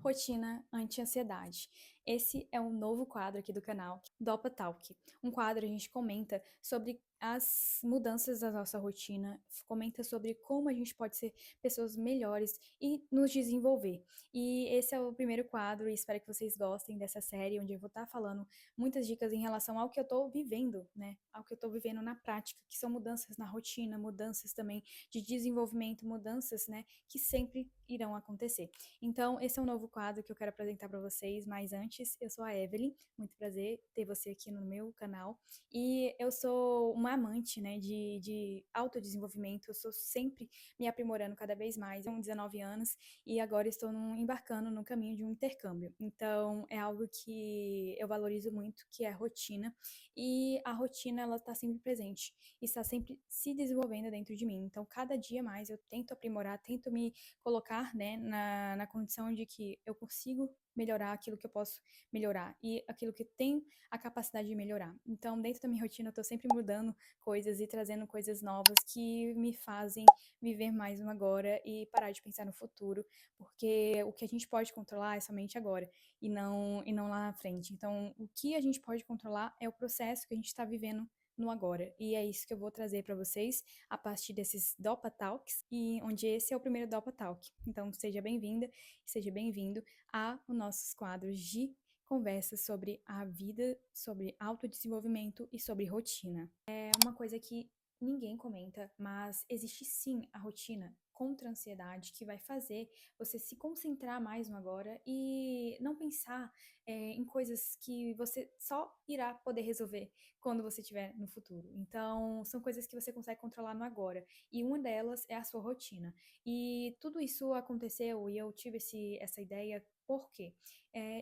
Rotina anti-ansiedade. Esse é um novo quadro aqui do canal, Dopa Talk. Um quadro a gente comenta sobre as mudanças da nossa rotina, comenta sobre como a gente pode ser pessoas melhores e nos desenvolver. E esse é o primeiro quadro e espero que vocês gostem dessa série, onde eu vou estar falando muitas dicas em relação ao que eu tô vivendo, né? Ao que eu tô vivendo na prática, que são mudanças na rotina, mudanças também de desenvolvimento, mudanças, né, que sempre irão acontecer. Então, esse é um novo quadro que eu quero apresentar para vocês, mas antes, eu sou a Evelyn, muito prazer ter você aqui no meu canal, e eu sou uma amante, né, de autodesenvolvimento, eu sou sempre me aprimorando cada vez mais, eu tenho 19 anos, e agora estou embarcando no caminho de um intercâmbio, então é algo que eu valorizo muito, que é a rotina, e a rotina, ela está sempre presente, e está sempre se desenvolvendo dentro de mim, então cada dia mais eu tento aprimorar, tento me colocar, né, na condição de que eu consigo melhorar aquilo que eu posso melhorar e aquilo que tenho a capacidade de melhorar. Então, dentro da minha rotina, eu tô sempre mudando coisas e trazendo coisas novas que me fazem viver mais no agora e parar de pensar no futuro, porque o que a gente pode controlar é somente agora e não lá na frente. Então, o que a gente pode controlar é o processo que a gente está vivendo no agora. E é isso que eu vou trazer para vocês a partir desses Dopa Talks, e onde esse é o primeiro Dopa Talk. Então, seja bem-vinda e seja bem-vindo a os nossos quadros de conversas sobre a vida, sobre autodesenvolvimento e sobre rotina. É uma coisa que ninguém comenta, mas existe sim a rotina contra a ansiedade que vai fazer você se concentrar mais no agora e não pensar em coisas que você só irá poder resolver quando você estiver no futuro. Então, são coisas que você consegue controlar no agora. E uma delas é a sua rotina. E tudo isso aconteceu e eu tive essa ideia porque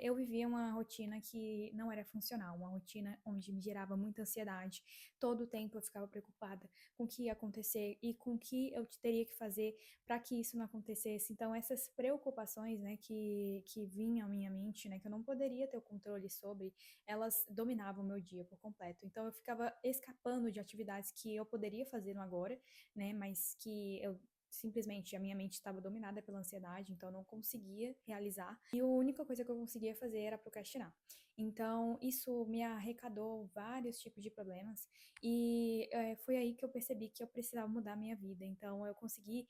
eu vivia uma rotina que não era funcional, uma rotina onde me gerava muita ansiedade. Todo o tempo eu ficava preocupada com o que ia acontecer e com o que eu teria que fazer para que isso não acontecesse. Então, essas preocupações, né, que vinham à minha mente, né, que eu não poderia ter o controle sobre, elas dominavam o meu dia por completo. Então eu ficava escapando de atividades que eu poderia fazer no agora, né, mas que eu simplesmente a minha mente estava dominada pela ansiedade, então eu não conseguia realizar. E a única coisa que eu conseguia fazer era procrastinar. Então isso me arrecadou vários tipos de problemas e foi aí que eu percebi que eu precisava mudar a minha vida. Então eu consegui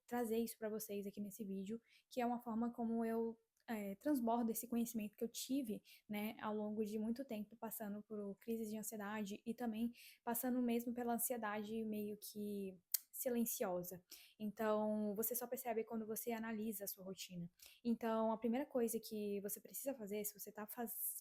trazer isso para vocês aqui nesse vídeo, que é uma forma como eu transbordo esse conhecimento que eu tive, né, ao longo de muito tempo, passando por crises de ansiedade e também passando mesmo pela ansiedade meio que silenciosa. Então, você só percebe quando você analisa a sua rotina. Então, a primeira coisa que você precisa fazer, se você está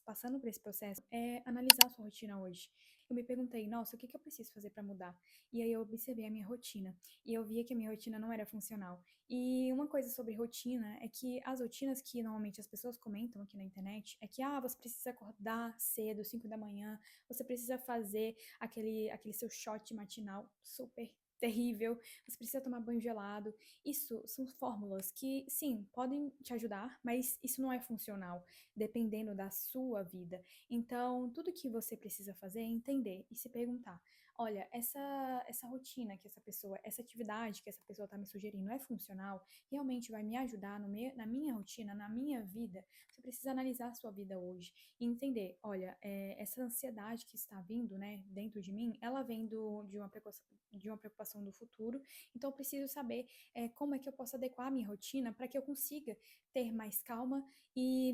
passando por esse processo, é analisar a sua rotina hoje. Eu me perguntei, nossa, o que eu preciso fazer para mudar? E aí eu observei a minha rotina. E eu via que a minha rotina não era funcional. E uma coisa sobre rotina é que as rotinas que normalmente as pessoas comentam aqui na internet é que você precisa acordar cedo, 5 da manhã, você precisa fazer aquele seu shot matinal super terrível, você precisa tomar banho gelado. Isso são fórmulas que, sim, podem te ajudar, mas isso não é funcional, dependendo da sua vida. Então, tudo que você precisa fazer é entender e se perguntar: olha, essa rotina que essa pessoa, essa atividade que essa pessoa está me sugerindo é funcional? Realmente vai me ajudar na minha rotina, na minha vida? Você precisa analisar a sua vida hoje e entender, olha, essa ansiedade que está vindo, né, dentro de mim, ela vem de uma preocupação do futuro, então eu preciso saber como é que eu posso adequar a minha rotina para que eu consiga ter mais calma e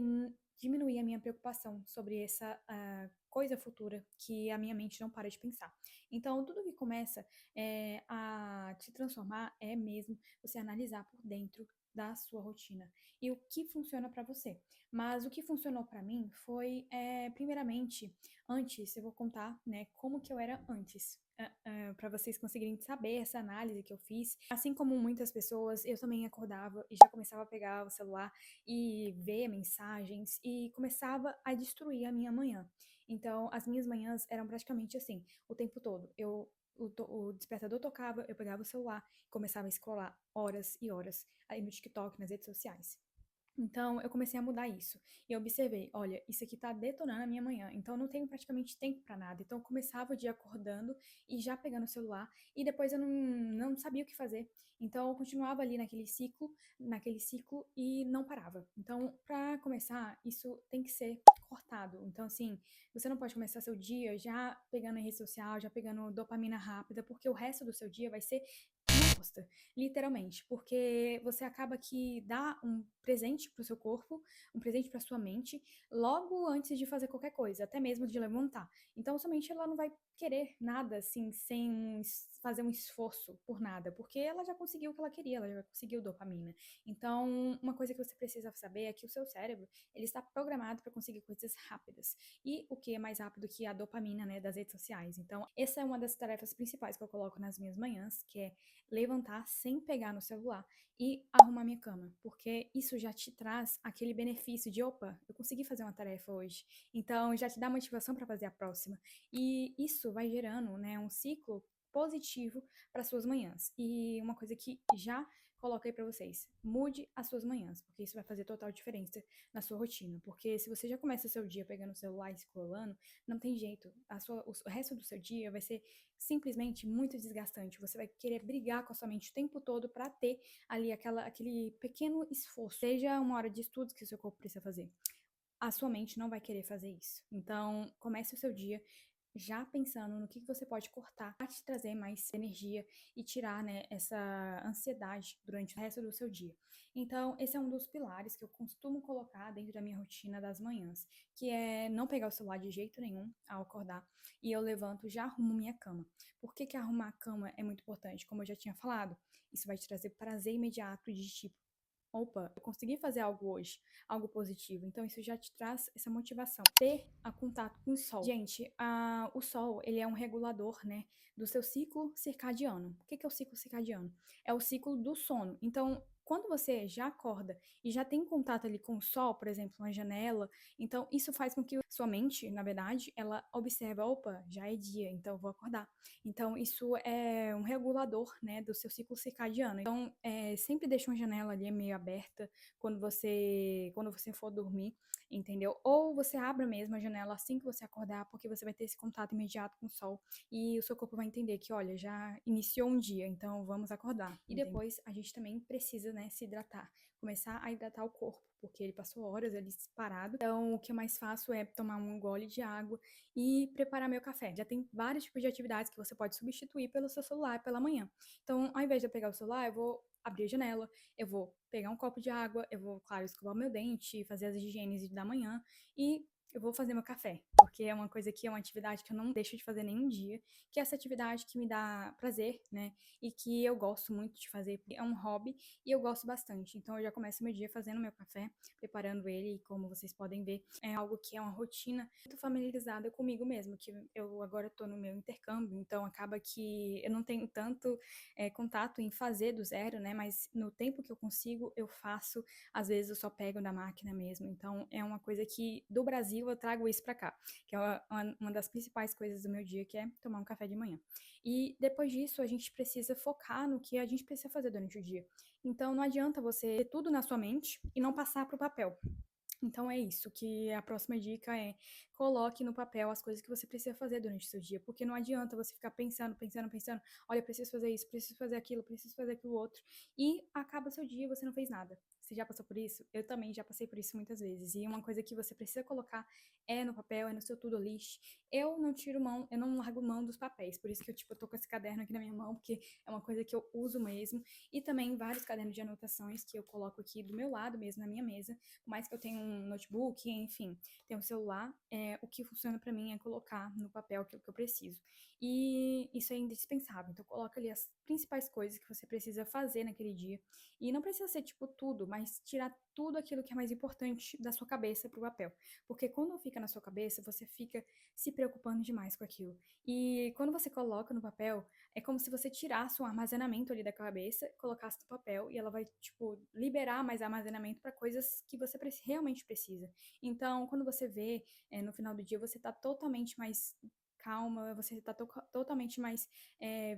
diminuir a minha preocupação sobre essa coisa futura que a minha mente não para de pensar. Então, tudo que começa a te transformar é mesmo você analisar por dentro da sua rotina e o que funciona para você. Mas o que funcionou para mim foi, primeiramente, antes, eu vou contar, né, como que eu era antes, para vocês conseguirem saber essa análise que eu fiz. Assim como muitas pessoas, eu também acordava e já começava a pegar o celular e ver mensagens e começava a destruir a minha manhã. Então, as minhas manhãs eram praticamente assim, o tempo todo. O despertador tocava, eu pegava o celular e começava a scrollar horas e horas aí no TikTok, nas redes sociais. Então, eu comecei a mudar isso. E eu observei, olha, isso aqui tá detonando a minha manhã. Então, eu não tenho praticamente tempo para nada. Então, eu começava o dia acordando e já pegando o celular. E depois eu não sabia o que fazer. Então, eu continuava ali naquele ciclo e não parava. Então, para começar, isso tem que ser cortado. Então, assim, você não pode começar seu dia já pegando a rede social, já pegando dopamina rápida, porque o resto do seu dia vai ser uma bosta. Literalmente, porque você acaba que dá um presente para o seu corpo, um presente para sua mente, logo antes de fazer qualquer coisa, até mesmo de levantar. Então, sua mente ela não vai querer nada assim, sem fazer um esforço por nada, porque ela já conseguiu o que ela queria, ela já conseguiu dopamina. Então, uma coisa que você precisa saber é que o seu cérebro, ele está programado para conseguir coisas rápidas. E o que é mais rápido que a dopamina, né, das redes sociais. Então, essa é uma das tarefas principais que eu coloco nas minhas manhãs, que é levantar sem pegar no celular e arrumar minha cama, porque isso já te traz aquele benefício de, opa, eu consegui fazer uma tarefa hoje. Então já te dá motivação para fazer a próxima. E isso vai gerando, né, um ciclo positivo para suas manhãs. E uma coisa que já coloquei para vocês, mude as suas manhãs, porque isso vai fazer total diferença na sua rotina. Porque se você já começa o seu dia pegando o celular e scrollando, não tem jeito. O resto do seu dia vai ser simplesmente muito desgastante. Você vai querer brigar com a sua mente o tempo todo para ter ali aquele pequeno esforço, seja uma hora de estudos que o seu corpo precisa fazer. A sua mente não vai querer fazer isso. Então, comece o seu dia já pensando no que você pode cortar para te trazer mais energia e tirar, né, essa ansiedade durante o resto do seu dia. Então, esse é um dos pilares que eu costumo colocar dentro da minha rotina das manhãs, que é não pegar o celular de jeito nenhum ao acordar e eu levanto já arrumo minha cama. Por que que arrumar a cama é muito importante? Como eu já tinha falado, isso vai te trazer prazer imediato de tipo, opa, eu consegui fazer algo hoje, algo positivo. Então isso já te traz essa motivação. Ter a contato com o sol. Gente, o sol, ele é um regulador, né, do seu ciclo circadiano. O que que é o ciclo circadiano? É o ciclo do sono. Então, quando você já acorda e já tem contato ali com o sol, por exemplo, uma janela, então isso faz com que sua mente, na verdade, ela observa, opa, já é dia, então eu vou acordar. Então isso é um regulador, né, do seu ciclo circadiano. Então, sempre deixa uma janela ali meio aberta quando você for dormir, entendeu? Ou você abre mesmo a janela assim que você acordar, porque você vai ter esse contato imediato com o sol e o seu corpo vai entender que, olha, já iniciou um dia, então vamos acordar. E depois a gente também precisa, né, se hidratar, começar a hidratar o corpo, porque ele passou horas ali parado. Então, o que eu mais faço é tomar um gole de água e preparar meu café. Já tem vários tipos de atividades que você pode substituir pelo seu celular pela manhã. Então, ao invés de eu pegar o celular, eu vou abrir a janela, eu vou pegar um copo de água, eu vou, claro, escovar o meu dente, fazer as higienes da manhã e eu vou fazer meu café, porque é uma coisa que é uma atividade que eu não deixo de fazer nenhum dia, que é essa atividade que me dá prazer, né? E que eu gosto muito de fazer, porque é um hobby e eu gosto bastante. Então eu já começo meu dia fazendo meu café, preparando ele, e como vocês podem ver, é algo que é uma rotina muito familiarizada comigo mesmo, que eu agora tô no meu intercâmbio, então acaba que eu não tenho tanto contato em fazer do zero, né? Mas no tempo que eu consigo, eu faço. Às vezes eu só pego da máquina mesmo. Então é uma coisa que do Brasil eu trago isso para cá, que é uma das principais coisas do meu dia, que é tomar um café de manhã. E depois disso, a gente precisa focar no que a gente precisa fazer durante o dia. Então não adianta você ter tudo na sua mente e não passar para o papel. Então é isso, que a próxima dica é coloque no papel as coisas que você precisa fazer durante o seu dia, porque não adianta você ficar pensando, pensando, pensando, olha, preciso fazer isso, preciso fazer aquilo, preciso fazer aquilo outro, e acaba seu dia e você não fez nada. Você já passou por isso? Eu também já passei por isso muitas vezes. E uma coisa que você precisa colocar é no papel, é no seu to-do list. Eu não tiro mão, eu não largo mão dos papéis, por isso que eu tô com esse caderno aqui na minha mão, porque é uma coisa que eu uso mesmo, e também vários cadernos de anotações que eu coloco aqui do meu lado mesmo, na minha mesa, por mais que eu tenha um notebook, enfim, tenha um celular, o que funciona para mim é colocar no papel aquilo que eu preciso. E isso é indispensável. Então, coloca ali as principais coisas que você precisa fazer naquele dia. E não precisa ser, tipo, tudo, mas tirar tudo aquilo que é mais importante da sua cabeça pro papel. Porque quando fica na sua cabeça, você fica se preocupando demais com aquilo. E quando você coloca no papel, é como se você tirasse um armazenamento ali da cabeça, colocasse no papel e ela vai, tipo, liberar mais armazenamento para coisas que você realmente precisa. Então, quando você vê, no final do dia, você tá totalmente mais calma, você tá totalmente mais,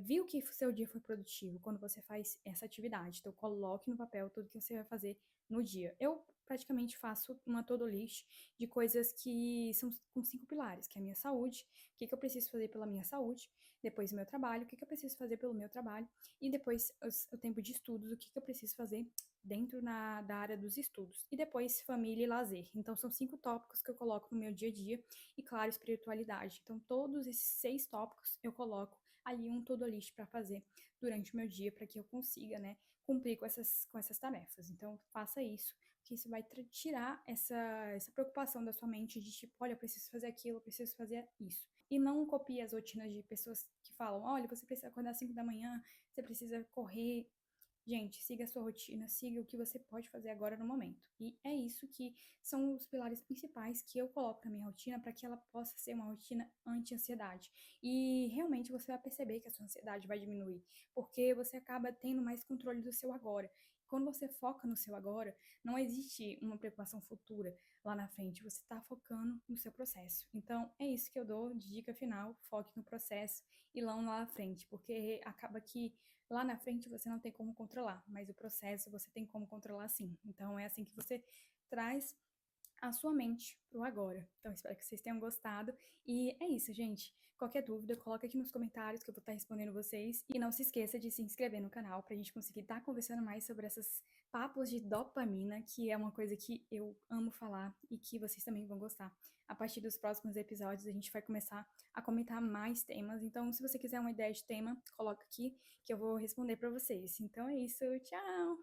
viu que o seu dia foi produtivo quando você faz essa atividade. Então, coloque no papel tudo que você vai fazer no dia. Eu praticamente faço uma to-do list de coisas que são com 5 pilares, que é a minha saúde, o que que eu preciso fazer pela minha saúde, depois o meu trabalho, o que que eu preciso fazer pelo meu trabalho, e depois o tempo de estudos, o que que eu preciso fazer dentro da área dos estudos. E depois família e lazer. Então são 5 tópicos que eu coloco no meu dia a dia e, claro, espiritualidade. Então todos esses 6 tópicos eu coloco ali um to-do list para fazer durante o meu dia para que eu consiga, né, cumprir com essas tarefas. Então faça isso, que isso vai tirar essa preocupação da sua mente de tipo, olha, eu preciso fazer aquilo, eu preciso fazer isso. E não copie as rotinas de pessoas que falam, olha, você precisa acordar às 5 da manhã, você precisa correr. Gente, siga a sua rotina, siga o que você pode fazer agora no momento. E é isso que são os pilares principais que eu coloco na minha rotina para que ela possa ser uma rotina anti-ansiedade. E realmente você vai perceber que a sua ansiedade vai diminuir, porque você acaba tendo mais controle do seu agora. Quando você foca no seu agora, não existe uma preocupação futura lá na frente, você está focando no seu processo. Então, é isso que eu dou de dica final: foque no processo e lá na frente, porque acaba que lá na frente você não tem como controlar, mas o processo você tem como controlar sim. Então é assim que você traz a sua mente pro agora. Então espero que vocês tenham gostado. E é isso, gente. Qualquer dúvida, coloca aqui nos comentários que eu vou estar respondendo vocês. E não se esqueça de se inscrever no canal pra gente conseguir estar conversando mais sobre esses papos de dopamina, que é uma coisa que eu amo falar e que vocês também vão gostar. A partir dos próximos episódios, a gente vai começar a comentar mais temas. Então, se você quiser uma ideia de tema, coloca aqui que eu vou responder pra vocês. Então é isso. Tchau!